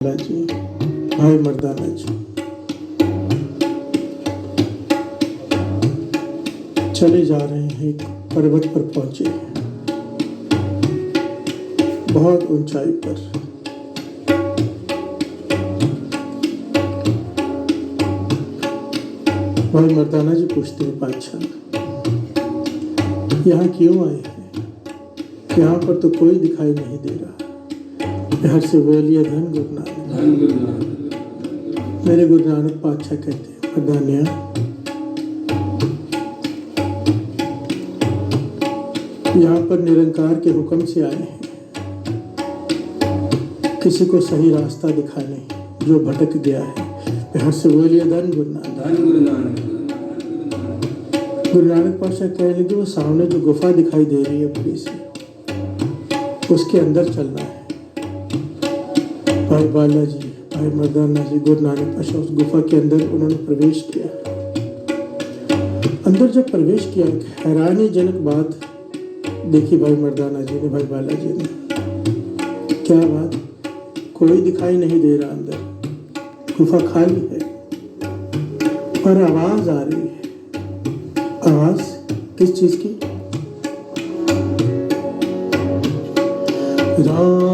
जी भाई मर्दाना जी चले जा रहे हैं, एक पर्वत पर पहुंचे हैं, बहुत ऊंचाई पर। भाई मर्दाना जी पूछते हैं, बादशाह यहाँ क्यों आए हैं? यहाँ पर तो कोई दिखाई नहीं दे रहा। हर से बोलिए धन गुरु नानक। मेरे गुरु नानक पातशाह कहते हैं, मर्दानिया यहाँ पर निरंकार के हुक्म से आए हैं, किसी को सही रास्ता दिखाने, जो भटक गया है। हर से बोलिए धन गुरु नानक। गुरु नानक पातशाह कहने लगे, वो सामने जो गुफा दिखाई दे रही है बड़ी सी, उसके अंदर चलना है। भाई बालाजी, भाई मर्दाना जी, गुरु नानक पातशाह उस गुफा के अंदर उन्होंने प्रवेश किया। अंदर जब प्रवेश किया, हैरानीजनक बात देखी भाई मर्दाना जी ने, भाई बालाजी ने। क्या बात? कोई दिखाई नहीं दे रहा अंदर, गुफा खाली है, पर आवाज आ रही है। आवाज किस चीज की? राम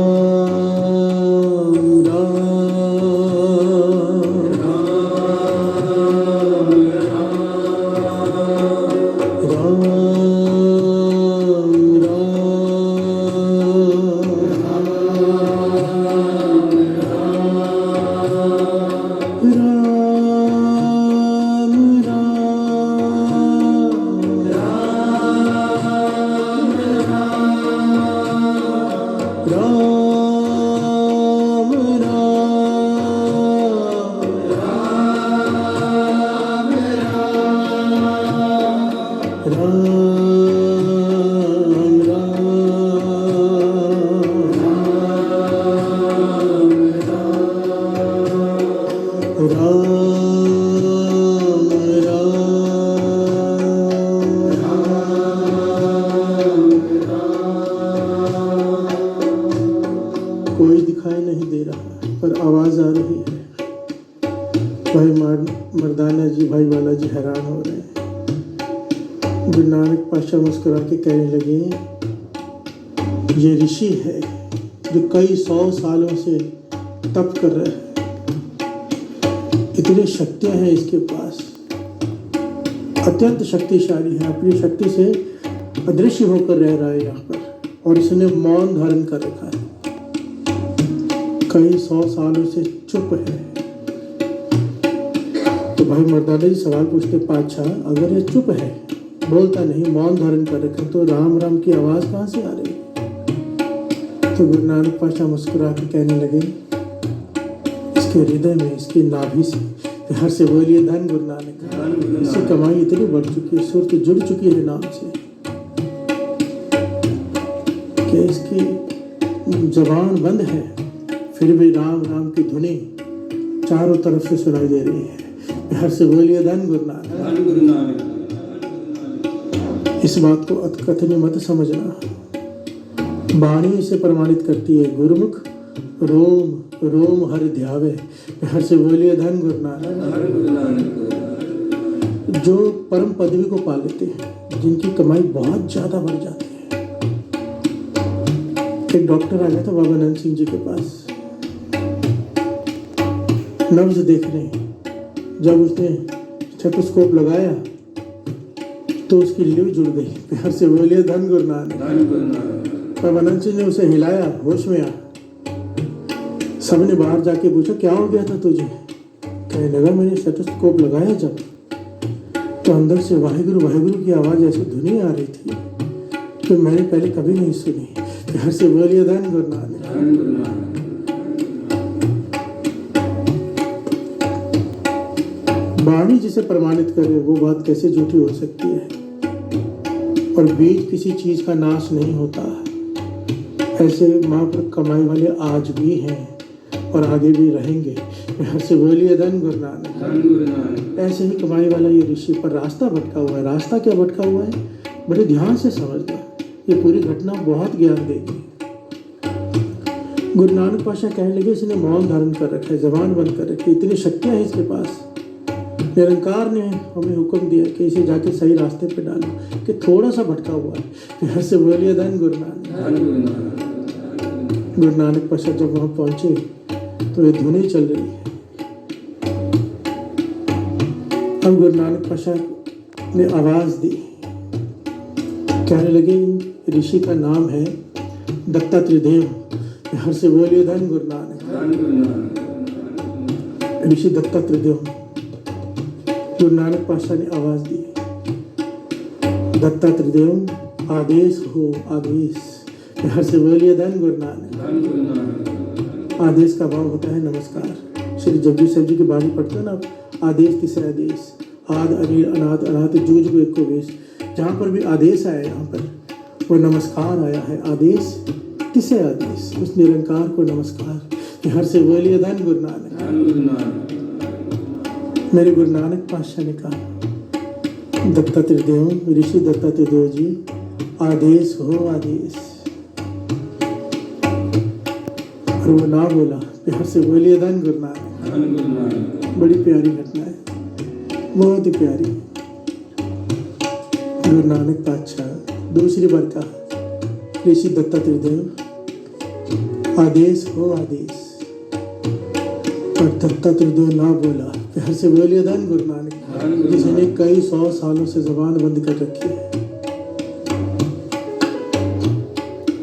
कोई दिखाई नहीं दे रहा, पर आवाज आ रही है। भाई मर्दाना जी, भाई बालाजी हैरान हो रहे हैं। गुरु नानक पातशाह मुस्कुरा के कहने लगे, ये ऋषि है जो कई 100 सालों से तप कर रहे हैं। इतनी शक्तियां हैं इसके पास, अत्यंत शक्तिशाली है। अपनी शक्ति से अदृश्य होकर रह रहा है यहाँ पर, और इसने मौन धारण कर रखा है। कई 100 सालों से चुप है। तो भाई मर्दाना जी सवाल पूछते, पातशाह अगर ये चुप है, बोलता नहीं, मौन धारण कर रखा, तो राम राम की आवाज कहाँ से आ रही है? तो गुरु नानक पातशाह मुस्कुरा के कहने लगे, इसके हृदय में, इसकी नाभि से। हर से बोलिए धन गुरु नानक। इसकी कमाई इतनी बढ़ चुकी है, सुरत जुड़ चुकी है नाम से, कि इसकी जबान बंद है, फिर भी राम राम की धुनी चारों तरफ से सुनाई दे रही है। हर से बोलिए धन गुरु नानक। इस बात को अतकथनी मत समझना, वाणी इसे प्रमाणित करती है। गुरुमुख रोम रोम हर ध्यावे। हर से बोलिए धन गुरु नानक। जो परम पदवी को पा लेते हैं, जिनकी कमाई बहुत ज्यादा बढ़ जाती है। एक डॉक्टर आ गया था बाबा नंद सिंह जी के पास, नब्ज देखने। जब उसने स्टेथोस्कोप लगाया तो उसकी लीव जुड़ गई। हर से बोलिए धन गुरु नानक। बाबा नंद सिंह ने उसे हिलाया, होश में आ। सबने बाहर जाके पूछा, क्या हो गया था तुझे? कहने लगा, मैंने स्टेथोस्कोप लगाया जब, तो अंदर से वाहिगुरु वाहिगुरु की आवाज ऐसी धुनी आ रही थी तो मैंने पहले कभी नहीं सुनी। हर से बोलिए धन गुरु नानक। वाणी जिसे प्रमाणित करे, वो बात कैसे झूठी हो सकती है? और बीज किसी चीज का नाश नहीं होता। ऐसे महापुरुष कमाई वाले आज भी हैं और आगे भी रहेंगे। हर से बोलिए धन गुरु नानक। ऐसे ही कमाई वाला ये ऋषि, पर रास्ता भटका हुआ है। रास्ता क्या भटका हुआ है? बड़े ध्यान से समझना, ये पूरी घटना बहुत ज्ञान देगी। गुरु नानक पाशाह कहने लगे इसने मौन धारण कर रखा है, जबान बंद कर रखी है, इतनी शक्तियाँ हैं इसके पास। निरंकार ने हमें हुक्म दिया कि इसे जाके सही रास्ते पे डालो, कि थोड़ा सा भटका हुआ है। फिर से बोलिए धन गुरु नानक। गुरु नानक पाशाह जब वहाँ पहुँचे तो ये धुनी चल रही है। अब गुरु नानक पाशाह ने आवाज़ दी, कहने लगे ऋषि का नाम है दत्तात्रेय देव। हर से बोलिए धन गुरु नानक। ऋषि दत्तात्रेय देव। गुरु नानक पाशाह ने आवाज दी, दत्तात्रेय देव आदेश हो आदेश। हर से बोलिए धन गुरु नानक। आदेश का भाव होता है नमस्कार। श्री जगदीश साहब जी की बाणी पढ़ते हैं ना, आदेश किसे आदेश, आद अनिल अनाथ अनाथ जूझ को एक को वेश। जहाँ पर भी आदेश आया यहाँ पर वो नमस्कार आया है। आदेश किसे आदेश, उस निरंकार को नमस्कार। हर से बोलिए धन गुरु नानक। मेरे गुरु नानक पातशाह ने कहा, दत्तात्रेय देव, ऋषि दत्तात्रेय देव जी आदेश हो आदेश। और वो ना बोला। प्यार से बोलिए धन गुरु नानक। बड़ी प्यारी घटना है, बहुत ही प्यारी। गुरु नानक पातशाह दूसरी बार कहा, ऋषि दत्तात्रेय देव आदेश हो आदेश। और दत्तात्रेय देव ना बोला। प्यार से बोलिए धन गुरु नानक, जिसने कई 100 सालों से जबान बंद कर रखी है।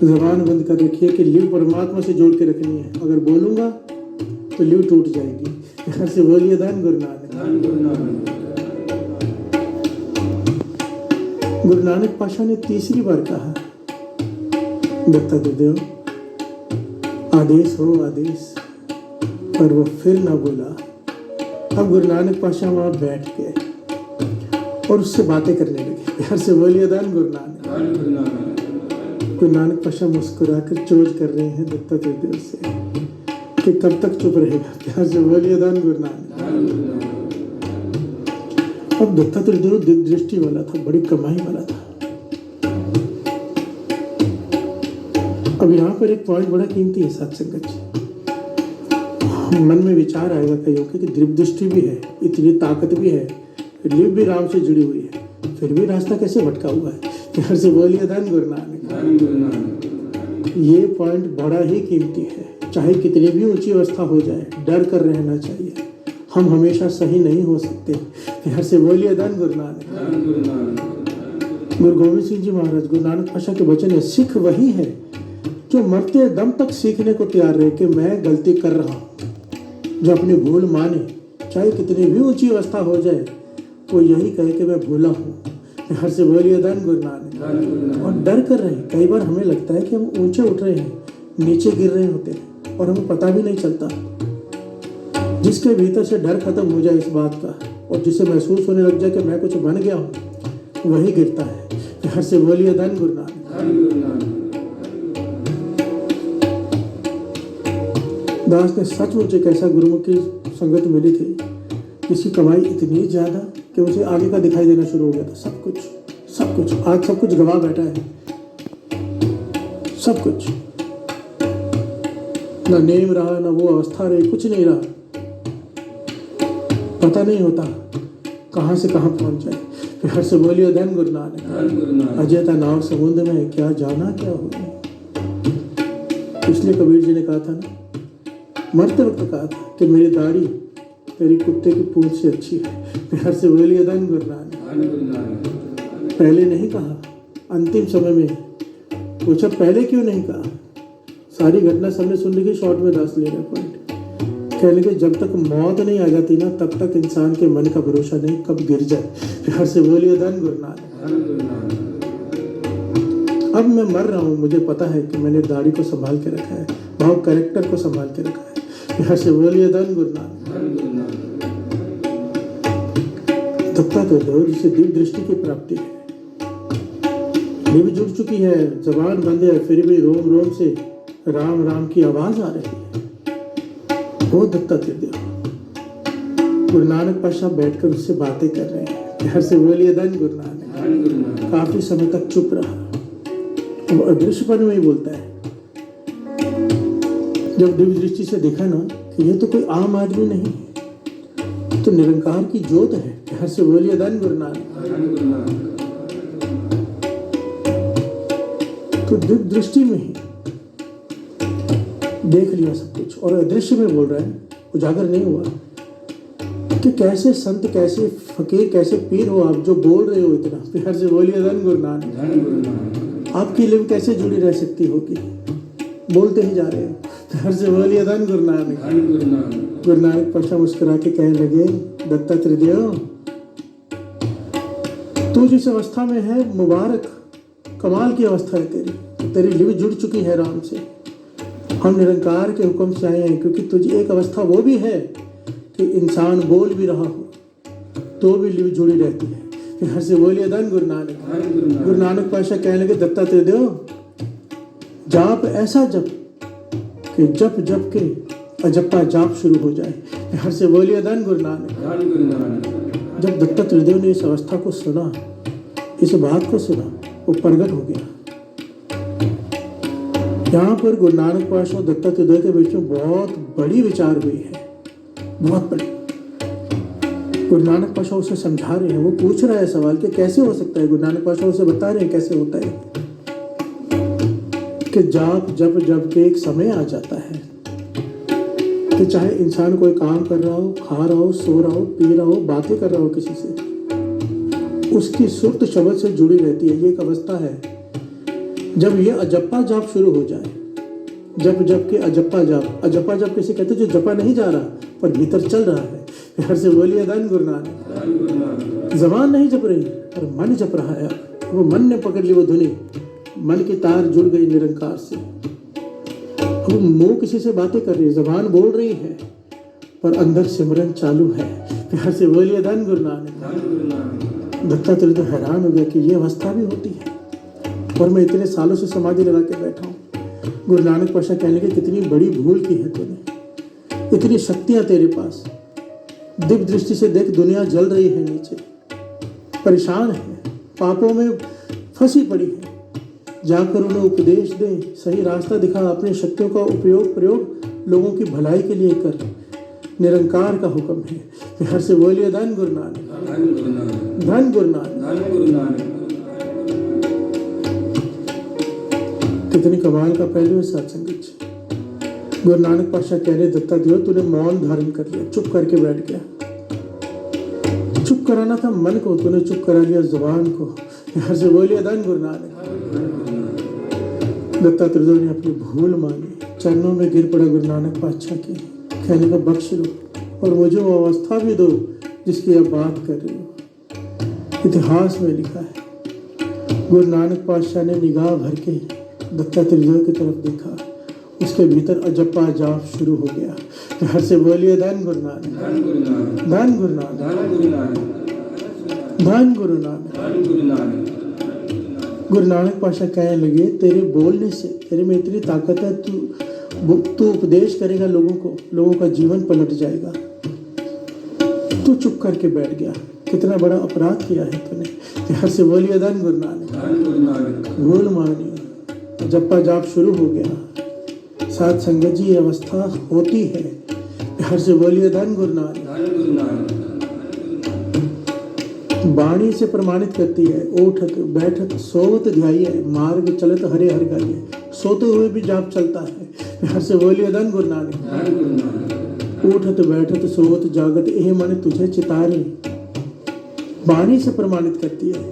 जबान बंद कर रखी है कि लिव परमात्मा से जोड़ के रखनी है। अगर बोलूंगा तो लिव टूट जाएगी। प्यार से बोलिए धन गुरु नानक। गुरु नानक पाशाह ने तीसरी बार कहा, दत्तात्रेय देव आदेश हो आदेश। पर वो फिर ना बोला। अब गुरु नानक पाशाह वहाँ बैठ गए और उससे बातें करने लगे। प्यार से बोलिए धन गुरु नानक। गुरु नानक पाशाह मुस्कुराकर चोज कर रहे हैं दत्तात्रेय देव से कि कब तक चुप रहेगा। प्यार से बोलिए धन गुरु नानक। अब दत्तात्रेय देव दिव्य दृष्टि वाला था, बड़ी कमाई वाला था। अब यहाँ पर एक पॉइंट बड़ा कीमती है सत्संगत जी। मन में विचार आएगा कईयों के कि दिव्य दृष्टि भी है, इतनी ताकत भी है, लिव भी राम से जुड़ी हुई है, फिर भी रास्ता कैसे भटका हुआ है। प्यार से बोलिए धन गुरु नानक। ये पॉइंट बड़ा ही कीमती है। चाहे कितनी भी ऊंची अवस्था हो जाए, डर कर रहना चाहिए। हम हमेशा सही नहीं हो सकते। प्यार से बोलिए धन गुरु नानक। गुरु गोविंद सिंह जी महाराज, गुरु नानक पाशाह के वचन है, सिख वही है जो मरते दम तक सीखने को तैयार रहे कि मैं गलती कर रहा हूँ, जो अपनी भूल माने, चाहे कितनी भी ऊंची अवस्था हो जाए, वो यही कहे कि मैं भूला हूँ। हर से बोलिए धन गुरु नानक। और डर कर रहे हैं। कई बार हमें लगता है कि हम ऊंचे उठ रहे हैं, नीचे गिर रहे होते हैं और हमें पता भी नहीं चलता। जिसके भीतर से डर खत्म हो जाए इस बात का और जिसे महसूस होने लग जाए कि मैं कुछ बन गया हूँ, वही गिरता है। हर से बोलिए धन गुरु नानक। दास ने सचमुच एक ऐसा गुरुमुख की संगत मिली थी जिसकी कमाई इतनी ज़्यादा कि उसे आगे का दिखाई देना शुरू हो गया था। सब कुछ आज सब कुछ गवा बैठा है। सब कुछ, ना नेम रहा, ना वो अवस्था रही, कुछ नहीं रहा। पता नहीं होता कहाँ से कहाँ पहुँच जाए। फिर हर से बोलिए धन गुरु नानक। अजयता नाव समुद्र में, क्या जाना क्या हो। इसलिए कबीर जी ने कहा था ना, मरते वक्त कहा था कि मेरी दाढ़ी तेरी कुत्ते की पूंछ से अच्छी है। प्यार से बोलिए धन गुरु नानक। पहले नहीं कहा, अंतिम समय में पूछा पहले क्यों नहीं कहा। सारी घटना सबने सुन ली, शॉर्ट में दास ले रहे पॉइंट। कह लगे जब तक मौत नहीं आ जाती ना, तब तक इंसान के मन का भरोसा नहीं कब गिर जाए। प्यार से बोलिए धन गुरु नानक। अब मैं मर रहा हूँ, मुझे पता है कि मैंने दाढ़ी को संभाल के रखा है, भाव कैरेक्टर को संभाल के रखा है। प्यार से बोलिए धन गुरु नानक। दत्तात्रेय देव जिसे दिव्य दृष्टि की प्राप्ति है, ये भी जुड़ चुकी है, जबान बंद है, फिर भी रोम रोम से राम राम की आवाज आ रही है। वो दत्तात्रेय देव। गुरु नानक पाशाह बैठकर उससे बातें कर रहे हैं। प्यार से बोलिए धन गुरु नानक। काफी समय तक चुप रहा। वो अदृश्यपन में ही बोलता है, जब दिव्य दृष्टि से देखा ना कि ये तो कोई आम आदमी नहीं है, तो निरंकार की ज्योत है। हर से बोलिए धन गुरु नानक। तो दिव्य दृष्टि में ही देख लिया सब कुछ, और अदृश्य में बोल रहे हैं, उजागर नहीं हुआ कि कैसे संत, कैसे फकीर, कैसे पीर हो आप जो बोल रहे हो इतना। प्यार से बोलिए धन गुरु नानक। आपकी लिव कैसे जुड़ी रह सकती होगी, बोलते ही जा रहे हो। प्यार से बोलिए धन गुरु नानक। गुरु नानक पाशा मुस्कुरा के कहने लगे, दत्तात्रेय देव तू जिस अवस्था में है, मुबारक, कमाल की अवस्था है तेरी लिव जुड़ चुकी है राम से। हम निरंकार के हुक्म से आए हैं, क्योंकि तुझे एक अवस्था वो भी है कि इंसान बोल भी रहा हो तो भी लिव जुड़ी रहती है। फिर हर से बोलिए धन गुरु नानक। गुरु नानक पाशा कहने लगे, दत्तात्रेय देव जाप ऐसा जप कि जप जप के अजप्पा जाप शुरू हो जाए। हर से बोलिए धन गुरु नानक। जब दत्तात्रेय देव ने इस अवस्था को सुना, इस बात को सुना, वो प्रगट हो गया। यहाँ पर गुरु नानक पाशा और दत्तात्रेय देव के बीच में बहुत बड़ी विचार हुई है, बहुत बड़ी। गुरु नानक पाशा उसे समझा रहे हैं, वो पूछ रहा है सवाल कि कैसे हो सकता है। गुरु नानक पाशा उसे बता रहे हैं कैसे होता है कि जाप जब जब के एक समय आ जाता है कि चाहे इंसान कोई काम कर रहा हो, खा रहा हो, सो रहा हो, पी रहा हो, बातें कर रहा हो किसी से, उसकी सुर्त शब्द से जुड़ी रहती है। ये एक अवस्था है जब ये अजप्पा जाप शुरू हो जाए, जब जब के अजप्पा जाप किसे कहते हैं जो जपा नहीं जा रहा पर भीतर चल रहा है। हर से बोलिए धन गुरु नानक। जबान नहीं जप रही पर मन जप रहा है। वो मन ने पकड़ ली वो धुनी, मन की तार जुड़ गई निरंकार से। अब मुंह किसी से बातें कर रही है, जबान बोल रही है पर अंदर सिमरन चालू है। हर से बोलिए धन गुरु नानक। दत्तात्रेय तो हैरान हो गया कि ये अवस्था भी होती है और मैं इतने सालों से समाधि लगा के बैठा हूँ। गुरु नानक पाशा कहने लगे, कितनी बड़ी भूल की है तूने, इतनी शक्तियां तेरे पास। दिव्य दृष्टि से देख, दुनिया जल रही है नीचे, परेशान है, पापों में फंसी पड़ी है। जाकर उन्हें उपदेश दे, सही रास्ता दिखा, अपनी शक्तियों का प्रयोग लोगों की भलाई के लिए कर। निरंकार का हुक्म है। हर से बोलिए धन गुरु नानक। धन गुरु नानक। कितनी कमाल का पहलू है सत्संग। गुरु नानक पाशा कह रहे, दत्तात्रेय तूने मौन धारण कर लिया, चुप करके बैठ गया। चुप कराना था मन को, तूने चुप करा लिया जुबान को। हर से बोलिए धन गुरु नानक। दत्तात्रेय ने अपनी भूल मानी, चरणों में गिर पड़ा गुरु नानक पाशा की, कहने का बख्श लो और मुझे वो अवस्था भी दो जिसकी आप बात कर रही हो। इतिहास में लिखा है, गुरु नानक पाशा ने निगाह भर के दत्तात्रेय की तरफ देखा, उसके भीतर अजप्पा जाप शुरू हो गया। तो हर से बोलिए धन गुरु नानक। धन गुरु नानक। धन गुरु नानक। गुरु नानक पाशा कहने लगे, तेरे बोलने से, तेरे में इतनी ताकत है, तू उपदेश करेगा लोगों को, लोगों का जीवन पलट जाएगा। तू चुप करके बैठ गया, कितना बड़ा अपराध किया है तूने। हर से बोलिए धन गुरु नानक। भूल मानी, जप्पा जाप शुरू हो गया। साथ संगत जी अवस्था होती है। हर से बोलिए धन गुरु नानक। वाणी से प्रमाणित करती है, उठत बैठत सोवत ध्याइए, मार्ग चलत हरे हर गाइए। सोते हुए भी जाप चलता है। हर से बोलिए धन गुरु नानक। उठत बैठत सोवत जागत एह मन तुझे चितारी। वाणी से प्रमाणित करती है,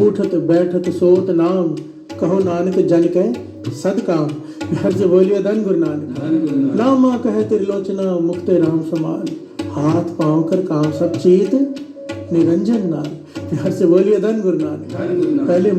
उठत बैठत सोत नाम, कहो नानक जन के सदकाम। हर से बोलिए धन गुरु नानक। नामा कहे त्रिलोचना, मुक्त राम समान, हाथ पाँव कर काम सब चीत, निरंजन नाम। हर से बोलिए धन गुरु नानक। पहले